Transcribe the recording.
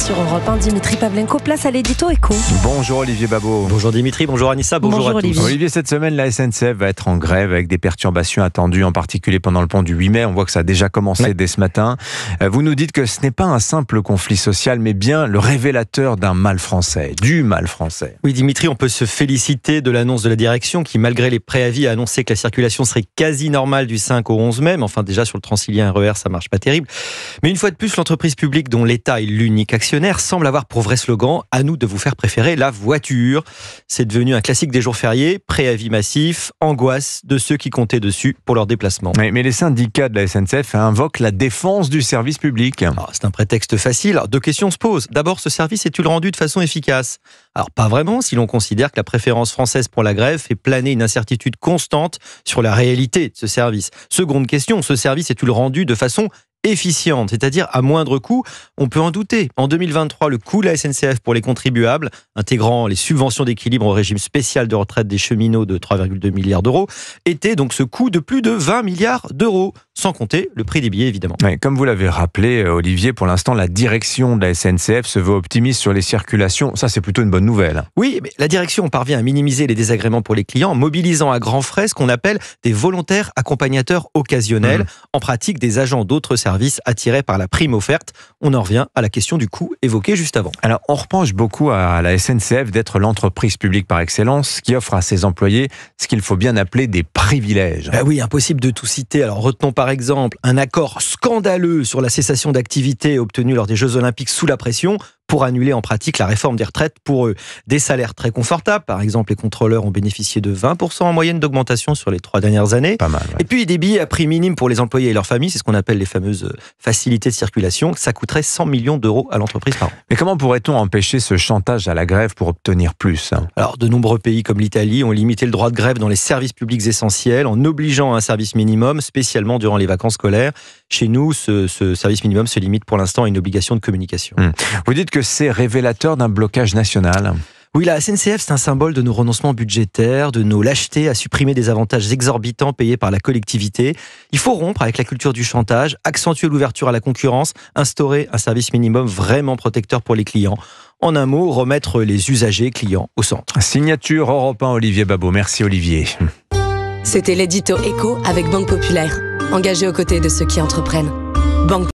sur Europe 1. Dimitri Pavlenko, place à l'édito Écho. Bonjour Olivier Babot. Bonjour Dimitri, bonjour Anissa, bonjour à tous. Olivier. Olivier, cette semaine, la SNCF va être en grève avec des perturbations attendues, en particulier pendant le pont du 8 mai. On voit que ça a déjà commencé dès ce matin. Vous nous dites que ce n'est pas un simple conflit social, mais bien le révélateur d'un mal français, du mal français. Oui Dimitri, on peut se féliciter de l'annonce de la direction qui, malgré les préavis, a annoncé que la circulation serait quasi normale du 5 au 11 mai. Mais enfin, déjà sur le Transilien RER, ça marche pas terrible. Mais une fois de plus, l'entreprise publique dont l'État est l'unique actionnaire semble avoir pour vrai slogan « À nous de vous faire préférer la voiture ». C'est devenu un classique des jours fériés, préavis massif, angoisse de ceux qui comptaient dessus pour leur déplacement. Mais les syndicats de la SNCF invoquent la défense du service public. C'est un prétexte facile. Alors, deux questions se posent. D'abord, ce service est-il rendu de façon efficace ? Alors, pas vraiment, si l'on considère que la préférence française pour la grève fait planer une incertitude constante sur la réalité de ce service. Seconde question, ce service est-il rendu de façon efficiente, c'est-à-dire à moindre coût? On peut en douter. En 2023, le coût de la SNCF pour les contribuables, intégrant les subventions d'équilibre au régime spécial de retraite des cheminots de 3,2 milliards d'euros, était donc ce coût de plus de 20 milliards d'euros, sans compter le prix des billets évidemment. Comme vous l'avez rappelé, Olivier, pour l'instant, la direction de la SNCF se veut optimiste sur les circulations. Ça, c'est plutôt une bonne nouvelle. Oui, mais la direction parvient à minimiser les désagréments pour les clients en mobilisant à grands frais ce qu'on appelle des volontaires accompagnateurs occasionnels, en pratique des agents d'autres services attirés par la prime offerte. On en revient à la question du coût évoquée juste avant. Alors, on reproche beaucoup à la SNCF d'être l'entreprise publique par excellence qui offre à ses employés ce qu'il faut bien appeler des privilèges. Oui, impossible de tout citer. Alors, retenons par exemple un accord scandaleux sur la cessation d'activité obtenu lors des Jeux Olympiques sous la pression pour annuler en pratique la réforme des retraites pour eux. Des salaires très confortables, par exemple les contrôleurs ont bénéficié de 20% en moyenne d'augmentation sur les 3 dernières années. Pas mal, ouais. Et puis des billets à prix minime pour les employés et leurs familles, c'est ce qu'on appelle les fameuses facilités de circulation. Ça coûterait 100 millions d'euros à l'entreprise par an. Mais comment pourrait-on empêcher ce chantage à la grève pour obtenir plus ? Alors, de nombreux pays comme l'Italie ont limité le droit de grève dans les services publics essentiels en obligeant à un service minimum, spécialement durant les vacances scolaires. Chez nous, ce service minimum se limite pour l'instant à une obligation de communication. Vous dites que c'est révélateur d'un blocage national. Oui, la SNCF, c'est un symbole de nos renoncements budgétaires, de nos lâchetés à supprimer des avantages exorbitants payés par la collectivité. Il faut rompre avec la culture du chantage, accentuer l'ouverture à la concurrence, instaurer un service minimum vraiment protecteur pour les clients. En un mot, remettre les usagers clients au centre. Signature Europe 1, Olivier Babot. Merci Olivier. C'était l'édito Écho avec Banque Populaire. Engagé aux côtés de ceux qui entreprennent. Banque